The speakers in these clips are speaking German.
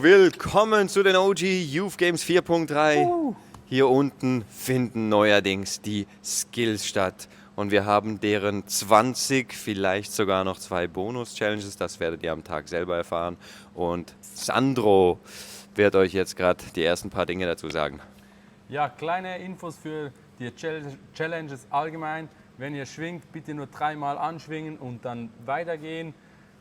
Willkommen zu den OG Youth Games 4.3. Hier unten finden neuerdings die Skills statt. Und wir haben deren 20, vielleicht sogar noch 2 Bonus-Challenges. Das werdet ihr am Tag selber erfahren. Und Sandro wird euch jetzt gerade die ersten paar Dinge dazu sagen. Ja, kleine Infos für die Challenges allgemein. Wenn ihr schwingt, bitte nur 3-mal anschwingen und dann weitergehen.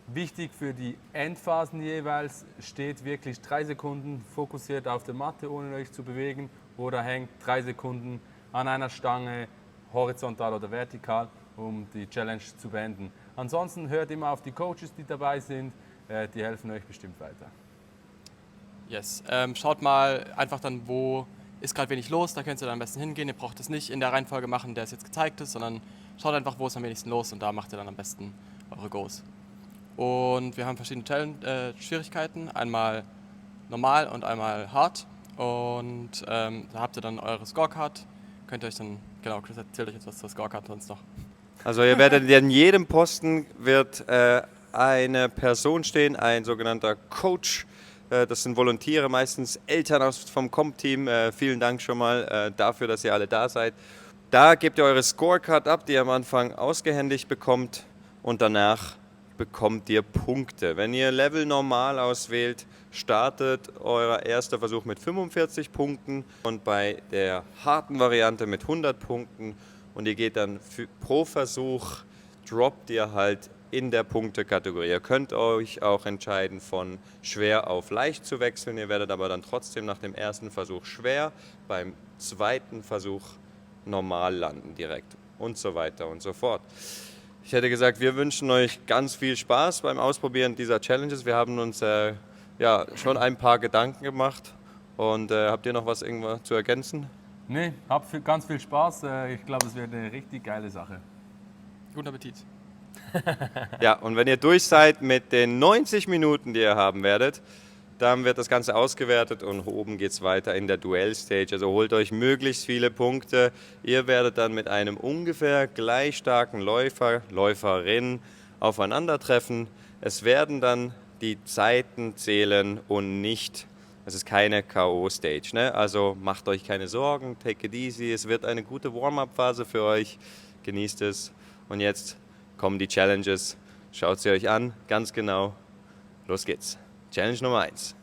Wichtig für die Endphasen jeweils, steht wirklich 3 Sekunden fokussiert auf der Matte, ohne euch zu bewegen, oder hängt 3 Sekunden an einer Stange, horizontal oder vertikal, um die Challenge zu beenden. Ansonsten hört immer auf die Coaches, die dabei sind, die helfen euch bestimmt weiter. Yes, schaut mal einfach dann, wo ist gerade wenig los, da könnt ihr dann am besten hingehen. Ihr braucht es nicht in der Reihenfolge machen, der es jetzt gezeigt ist, sondern schaut einfach, wo ist am wenigsten los und da macht ihr dann am besten eure Goes. Und wir haben verschiedene Schwierigkeiten, einmal normal und einmal hart. Und da habt ihr dann eure Scorecard. Könnt ihr euch dann, genau, Chris erzählt euch jetzt was zur Scorecard sonst noch. Also ihr werdet an jedem Posten wird eine Person stehen, ein sogenannter Coach. Das sind Volontiere, meistens Eltern vom Comp-Team. Vielen Dank schon mal dafür, dass ihr alle da seid. Da gebt ihr eure Scorecard ab, die ihr am Anfang ausgehändigt bekommt, und danach bekommt ihr Punkte. Wenn ihr Level normal auswählt, startet euer erster Versuch mit 45 Punkten und bei der harten Variante mit 100 Punkten, und ihr geht dann pro Versuch, droppt ihr halt in der Punktekategorie. Ihr könnt euch auch entscheiden, von schwer auf leicht zu wechseln. Ihr werdet aber dann trotzdem nach dem ersten Versuch schwer, beim zweiten Versuch normal landen direkt und so weiter und so fort. Ich hätte gesagt, wir wünschen euch ganz viel Spaß beim Ausprobieren dieser Challenges. Wir haben uns schon ein paar Gedanken gemacht. Und habt ihr noch was irgendwo zu ergänzen? Nee, habt ganz viel Spaß. Ich glaube, es wird eine richtig geile Sache. Guten Appetit. Ja, und wenn ihr durch seid mit den 90 Minuten, die ihr haben werdet, dann wird das Ganze ausgewertet und oben geht es weiter in der Duell-Stage. Also holt euch möglichst viele Punkte. Ihr werdet dann mit einem ungefähr gleich starken Läufer, Läuferin aufeinandertreffen. Es werden dann die Zeiten zählen und nicht, es ist keine K.O.-Stage. Ne? Also macht euch keine Sorgen, take it easy. Es wird eine gute Warm-up-Phase für euch. Genießt es. Und jetzt kommen die Challenges. Schaut sie euch an, ganz genau. Los geht's. Challenge Nummer 1.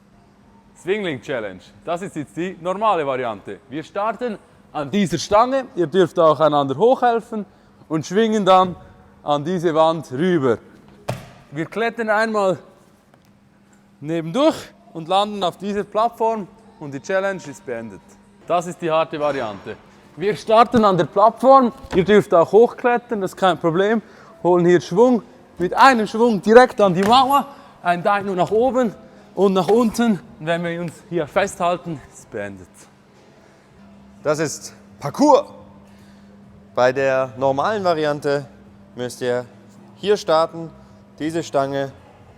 Swingling Challenge. Das ist jetzt die normale Variante. Wir starten an dieser Stange. Ihr dürft auch einander hochhelfen und schwingen dann an diese Wand rüber. Wir klettern einmal nebendurch und landen auf dieser Plattform und die Challenge ist beendet. Das ist die harte Variante. Wir starten an der Plattform. Ihr dürft auch hochklettern, das ist kein Problem. Holen hier Schwung. Mit einem Schwung direkt an die Mauer. Ein Dino nach oben und nach unten. Und wenn wir uns hier festhalten, ist es beendet. Das ist Parcours. Bei der normalen Variante müsst ihr hier starten, diese Stange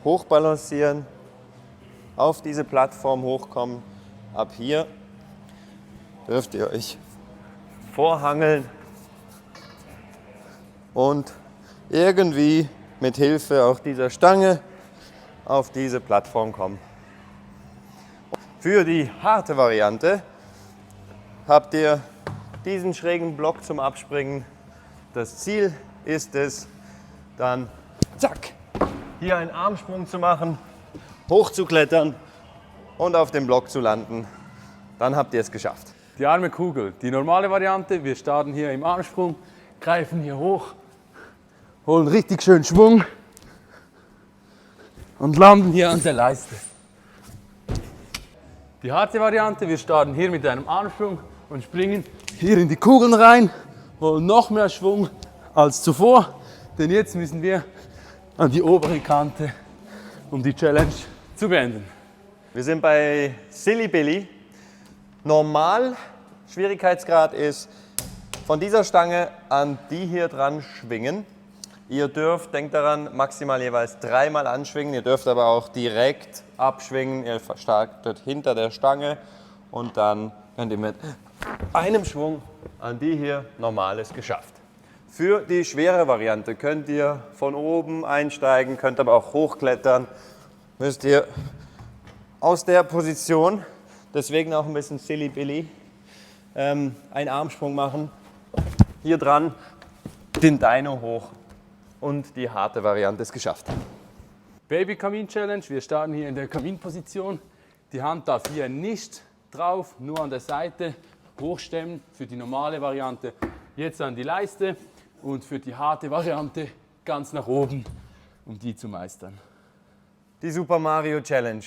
hochbalancieren, auf diese Plattform hochkommen. Ab hier dürft ihr euch vorhangeln und irgendwie mit Hilfe auch dieser Stange auf diese Plattform kommen. Für die harte Variante habt ihr diesen schrägen Block zum Abspringen. Das Ziel ist es, dann zack, hier einen Armsprung zu machen, hochzuklettern und auf dem Block zu landen. Dann habt ihr es geschafft. Die arme Kugel, die normale Variante. Wir starten hier im Armsprung, greifen hier hoch, holen richtig schön Schwung und landen hier an der Leiste. Die harte Variante, wir starten hier mit einem Armsprung und springen hier in die Kugeln rein, holen noch mehr Schwung als zuvor, denn jetzt müssen wir an die obere Kante, um die Challenge zu beenden. Wir sind bei Silly Billy. Normal Schwierigkeitsgrad ist von dieser Stange an die hier dran schwingen. Ihr dürft, denkt daran, maximal jeweils 3-mal anschwingen. Ihr dürft aber auch direkt abschwingen. Ihr startet hinter der Stange und dann könnt ihr mit einem Schwung an die hier Normales geschafft. Für die schwere Variante könnt ihr von oben einsteigen, könnt aber auch hochklettern. Müsst ihr aus der Position, deswegen auch ein bisschen Silly Billy, einen Armsprung machen, hier dran, den Dino hoch und die harte Variante ist geschafft. Baby Kamin Challenge. Wir starten hier in der Kaminposition. Die Hand darf hier nicht drauf, nur an der Seite hochstemmen für die normale Variante. Jetzt an die Leiste und für die harte Variante ganz nach oben, um die zu meistern. Die Super Mario Challenge.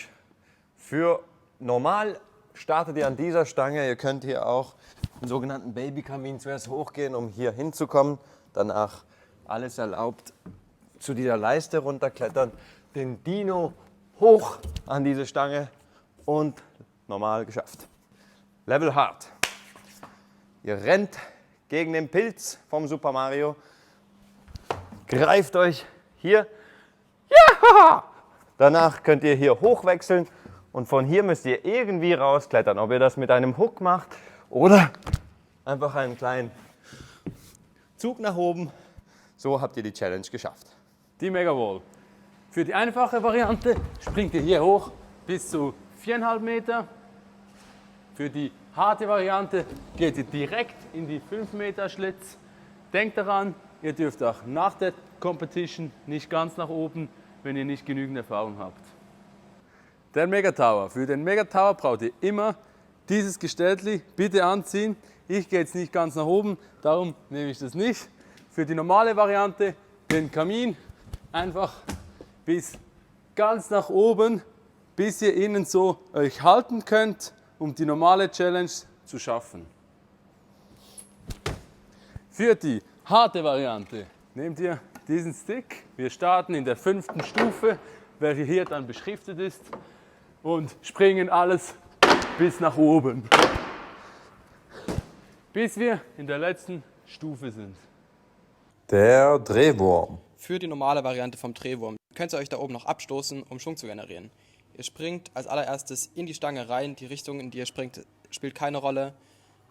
Für normal startet ihr an dieser Stange. Ihr könnt hier auch den sogenannten Babykamin zuerst hochgehen, um hier hinzukommen. Danach alles erlaubt, zu dieser Leiste runterklettern, den Dino hoch an diese Stange und normal geschafft. Level Hard. Ihr rennt gegen den Pilz vom Super Mario, greift euch hier. Ja! Danach könnt ihr hier hochwechseln und von hier müsst ihr irgendwie rausklettern. Ob ihr das mit einem Hook macht oder einfach einen kleinen Zug nach oben. So habt ihr die Challenge geschafft. Die Mega Wall. Für die einfache Variante springt ihr hier hoch bis zu 4,5 Meter. Für die harte Variante geht ihr direkt in die 5 Meter Schlitz. Denkt daran, ihr dürft auch nach der Competition nicht ganz nach oben, wenn ihr nicht genügend Erfahrung habt. Der Mega Tower. Für den Mega Tower braucht ihr immer dieses Gestelltli. Bitte anziehen. Ich gehe jetzt nicht ganz nach oben, darum nehme ich das nicht. Für die normale Variante den Kamin einfach bis ganz nach oben, bis ihr innen so euch halten könnt, um die normale Challenge zu schaffen. Für die harte Variante nehmt ihr diesen Stick. Wir starten in der 5. Stufe, welche hier dann beschriftet ist, und springen alles bis nach oben, bis wir in der letzten Stufe sind. Der Drehwurm. Für die normale Variante vom Drehwurm könnt ihr euch da oben noch abstoßen, um Schwung zu generieren. Ihr springt als allererstes in die Stange rein. Die Richtung, in die ihr springt, spielt keine Rolle.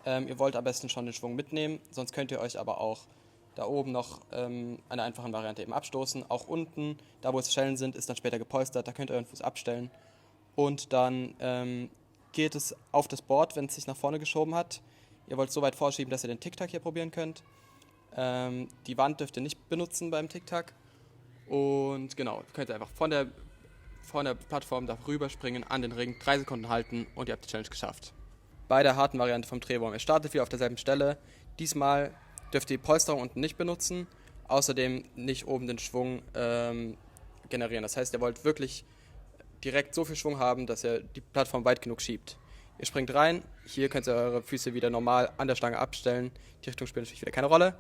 Ihr wollt am besten schon den Schwung mitnehmen, sonst könnt ihr euch aber auch da oben noch eine einfache Variante eben abstoßen. Auch unten, da wo es Schellen sind, ist dann später gepolstert, da könnt ihr euren Fuß abstellen. Und dann geht es auf das Board, wenn es sich nach vorne geschoben hat. Ihr wollt es so weit vorschieben, dass ihr den Tic-Tac hier probieren könnt. Die Wand dürft ihr nicht benutzen beim Tic-Tac. Und genau, könnt ihr einfach von der Plattform da rüberspringen, an den Ring, 3 Sekunden halten und ihr habt die Challenge geschafft. Bei der harten Variante vom Drehwurm. Ihr startet wieder auf derselben Stelle. Diesmal dürft ihr die Polsterung unten nicht benutzen, außerdem nicht oben den Schwung generieren. Das heißt, ihr wollt wirklich direkt so viel Schwung haben, dass ihr die Plattform weit genug schiebt. Ihr springt rein, hier könnt ihr eure Füße wieder normal an der Stange abstellen. Die Richtung spielt natürlich wieder keine Rolle.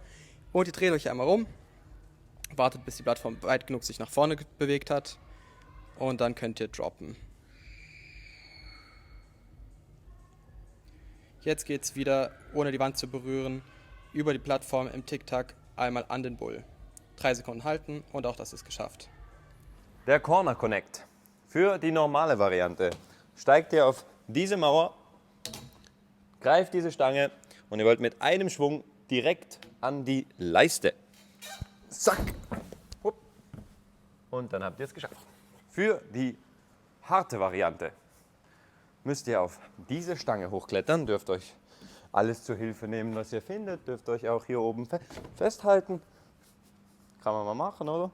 Und ihr dreht euch einmal rum, wartet, bis die Plattform weit genug sich nach vorne bewegt hat und dann könnt ihr droppen. Jetzt geht es wieder, ohne die Wand zu berühren, über die Plattform im Tic-Tac einmal an den Bull. 3 Sekunden halten und auch das ist geschafft. Der Corner Connect. Für die normale Variante steigt ihr auf diese Mauer, greift diese Stange und ihr wollt mit einem Schwung direkt an die Leiste. Zack. Und dann habt ihr es geschafft. Für die harte Variante müsst ihr auf diese Stange hochklettern, dürft euch alles zur Hilfe nehmen, was ihr findet, dürft euch auch hier oben festhalten. Kann man mal machen, oder?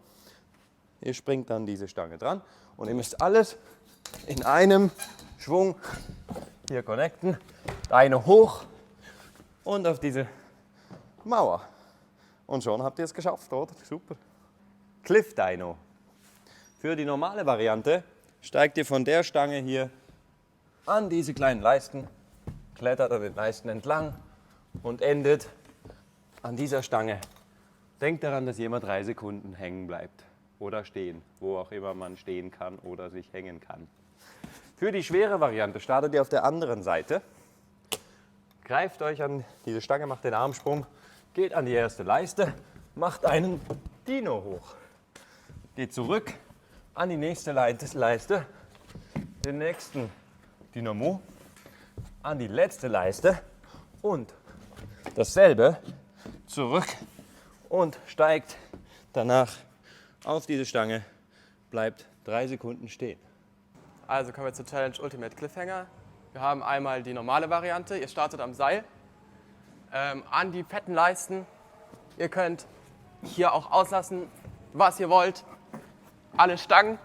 Ihr springt dann diese Stange dran und ihr müsst alles in einem Schwung hier connecten, Beine hoch und auf diese Mauer. Und schon habt ihr es geschafft, oder? Super. Cliff Dino. Für die normale Variante steigt ihr von der Stange hier an diese kleinen Leisten, klettert an den Leisten entlang und endet an dieser Stange. Denkt daran, dass ihr immer 3 Sekunden hängen bleibt oder stehen, wo auch immer man stehen kann oder sich hängen kann. Für die schwere Variante startet ihr auf der anderen Seite, greift euch an diese Stange, macht den Armsprung, geht an die erste Leiste, macht einen Dino hoch, geht zurück an die nächste Leiste, den nächsten Dynamo, an die letzte Leiste und dasselbe zurück und steigt danach auf diese Stange, bleibt 3 Sekunden stehen. Also kommen wir zur Challenge Ultimate Cliffhanger. Wir haben einmal die normale Variante. Ihr startet am Seil, an die fetten Leisten. Ihr könnt hier auch auslassen, was ihr wollt. Alle Stangen,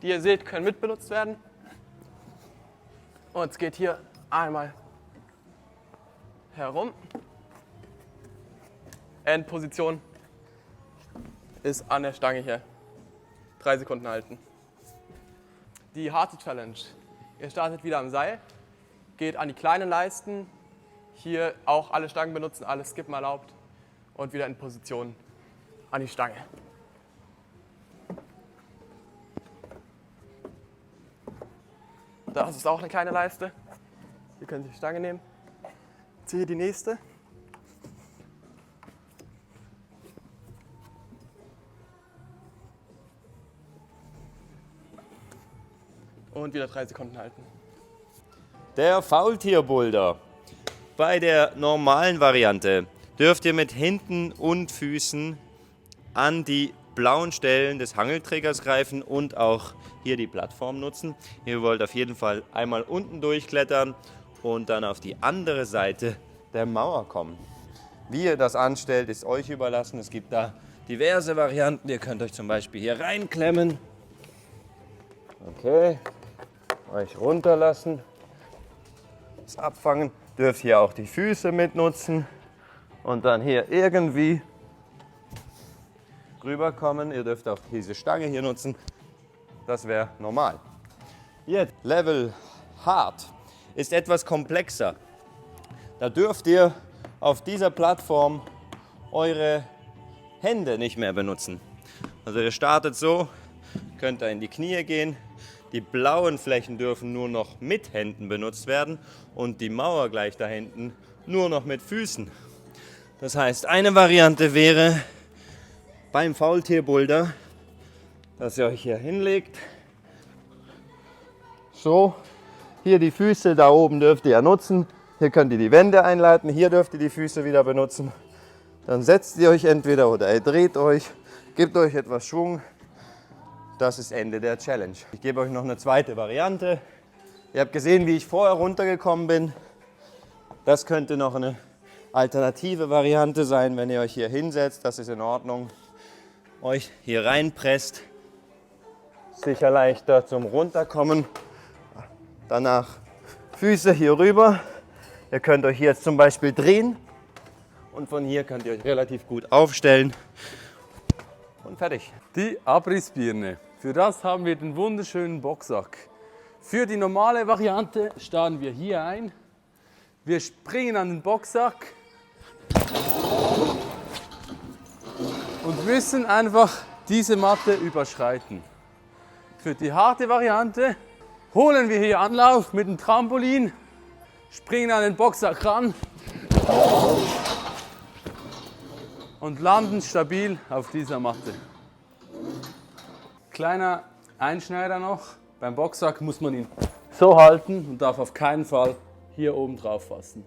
die ihr seht, können mitbenutzt werden. Und es geht hier einmal herum. Endposition ist an der Stange hier. 3 Sekunden halten. Die harte Challenge. Ihr startet wieder am Seil, geht an die kleinen Leisten. Hier auch alle Stangen benutzen, alles Skippen erlaubt. Und wieder in Position an die Stange. Das ist auch eine kleine Leiste. Ihr könnt die Stange nehmen. Ziehe die nächste. Und wieder 3 Sekunden halten. Der Faultierboulder. Bei der normalen Variante dürft ihr mit Händen und Füßen an die blauen Stellen des Hangelträgers greifen und auch hier die Plattform nutzen. Ihr wollt auf jeden Fall einmal unten durchklettern und dann auf die andere Seite der Mauer kommen. Wie ihr das anstellt, ist euch überlassen. Es gibt da diverse Varianten. Ihr könnt euch zum Beispiel hier reinklemmen. Okay, euch runterlassen. Das Abfangen. Dürft hier auch die Füße mitnutzen und dann hier irgendwie rüberkommen. Ihr dürft auch diese Stange hier nutzen. Das wäre normal. Jetzt Level Hard ist etwas komplexer. Da dürft ihr auf dieser Plattform eure Hände nicht mehr benutzen. Also ihr startet so, könnt da in die Knie gehen. Die blauen Flächen dürfen nur noch mit Händen benutzt werden und die Mauer gleich da hinten nur noch mit Füßen. Das heißt, eine Variante wäre beim Faultierboulder, dass ihr euch hier hinlegt. So, hier die Füße, da oben dürft ihr ja nutzen. Hier könnt ihr die Wände einleiten, hier dürft ihr die Füße wieder benutzen. Dann setzt ihr euch entweder oder ihr dreht euch, gebt euch etwas Schwung. Das ist Ende der Challenge. Ich gebe euch noch eine zweite Variante. Ihr habt gesehen, wie ich vorher runtergekommen bin. Das könnte noch eine alternative Variante sein, wenn ihr euch hier hinsetzt. Das ist in Ordnung. Euch hier reinpresst. Sicher leichter zum Runterkommen. Danach Füße hier rüber. Ihr könnt euch hier jetzt zum Beispiel drehen. Und von hier könnt ihr euch relativ gut aufstellen. Und fertig. Die Abrissbirne. Für das haben wir den wunderschönen Boxsack. Für die normale Variante starten wir hier ein. Wir springen an den Boxsack und müssen einfach diese Matte überschreiten. Für die harte Variante holen wir hier Anlauf mit dem Trampolin, springen an den Boxsack ran und landen stabil auf dieser Matte. Kleiner Einschneider noch, beim Boxsack muss man ihn so halten und darf auf keinen Fall hier oben drauf fassen.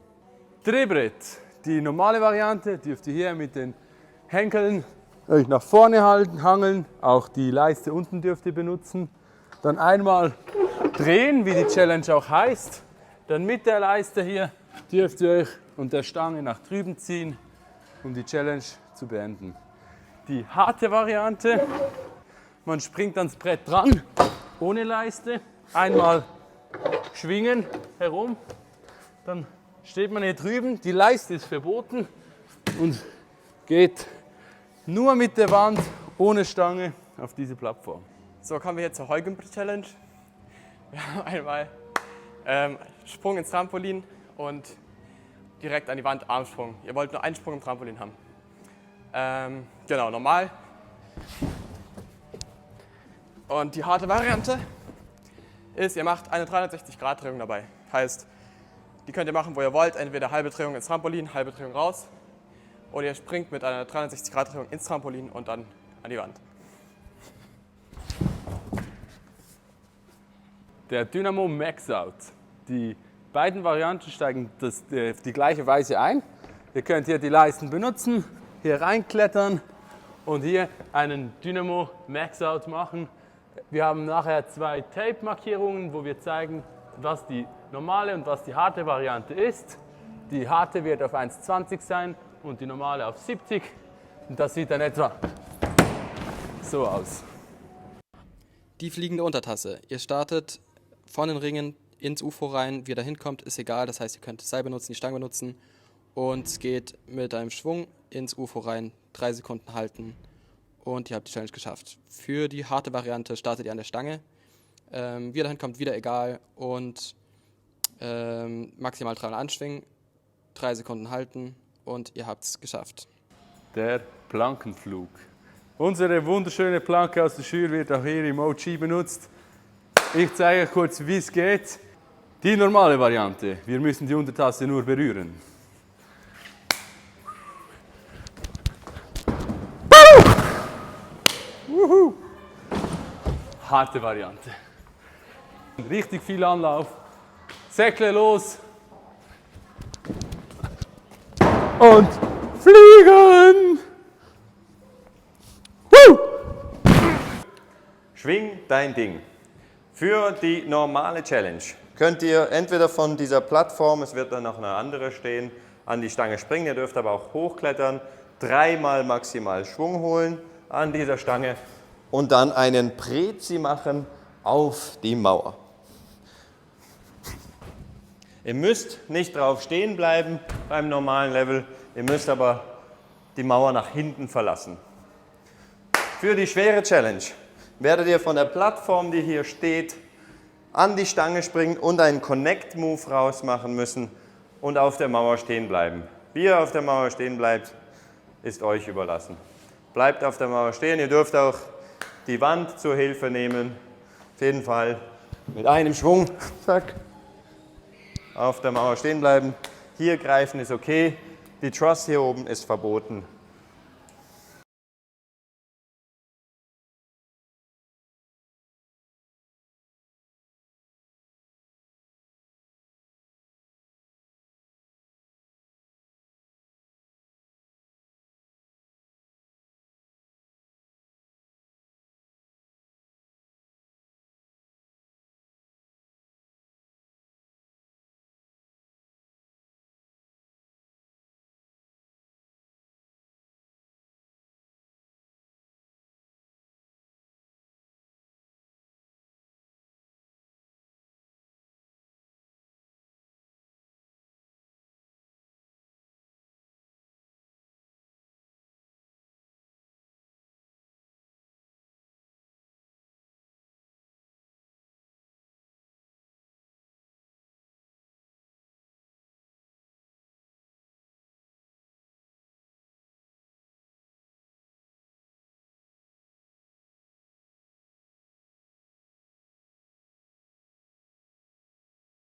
Drehbrett, die normale Variante dürft ihr hier mit den Henkeln euch nach vorne halten, hangeln, auch die Leiste unten dürft ihr benutzen. Dann einmal drehen, wie die Challenge auch heißt, dann mit der Leiste hier dürft ihr euch und der Stange nach drüben ziehen, um die Challenge zu beenden. Die harte Variante, man springt ans Brett dran, ohne Leiste, einmal schwingen herum, dann steht man hier drüben, die Leiste ist verboten und geht nur mit der Wand, ohne Stange, auf diese Plattform. So, kommen wir jetzt zur Heugümper-Challenge. Wir haben einmal Sprung ins Trampolin und direkt an die Wand Armsprung. Ihr wollt nur einen Sprung im Trampolin haben. Genau, normal. Und die harte Variante ist, ihr macht eine 360-Grad-Drehung dabei. Heißt, die könnt ihr machen, wo ihr wollt. Entweder halbe Drehung ins Trampolin, halbe Drehung raus. Oder ihr springt mit einer 360-Grad-Drehung ins Trampolin und dann an die Wand. Der Dynamo Max Out. Die beiden Varianten steigen auf die gleiche Weise ein. Ihr könnt hier die Leisten benutzen, hier reinklettern und hier einen Dynamo Max Out machen. Wir haben nachher 2 Tape-Markierungen, wo wir zeigen, was die normale und was die harte Variante ist. Die harte wird auf 1,20 sein und die normale auf 70. Und das sieht dann etwa so aus. Die fliegende Untertasse. Ihr startet von den Ringen ins UFO rein, wie ihr da hinkommt, ist egal. Das heißt, ihr könnt das Seil benutzen, die Stange benutzen und es geht mit einem Schwung ins UFO rein, 3 Sekunden halten und ihr habt die Challenge geschafft. Für die harte Variante startet ihr an der Stange. Wie ihr da hinkommt, wieder egal und maximal 3 anschwingen, 3 Sekunden halten und ihr habt es geschafft. Der Plankenflug. Unsere wunderschöne Planke aus der Schür wird auch hier im OG benutzt. Ich zeige euch kurz, wie es geht. Die normale Variante. Wir müssen die Untertasse nur berühren. Harte Variante. Richtig viel Anlauf. Säckle los. Und fliegen! Schwing dein Ding. Für die normale Challenge könnt ihr entweder von dieser Plattform, es wird dann noch eine andere stehen, an die Stange springen. Ihr dürft aber auch hochklettern, 3-mal maximal Schwung holen an dieser Stange und dann einen Prezi machen auf die Mauer. Ihr müsst nicht drauf stehen bleiben beim normalen Level, ihr müsst aber die Mauer nach hinten verlassen. Für die schwere Challenge werdet ihr von der Plattform, die hier steht, an die Stange springen und einen Connect-Move rausmachen müssen und auf der Mauer stehen bleiben. Wie ihr auf der Mauer stehen bleibt, ist euch überlassen. Bleibt auf der Mauer stehen, ihr dürft auch die Wand zur Hilfe nehmen. Auf jeden Fall mit einem Schwung, zack, auf der Mauer stehen bleiben. Hier greifen ist okay, die Truss hier oben ist verboten.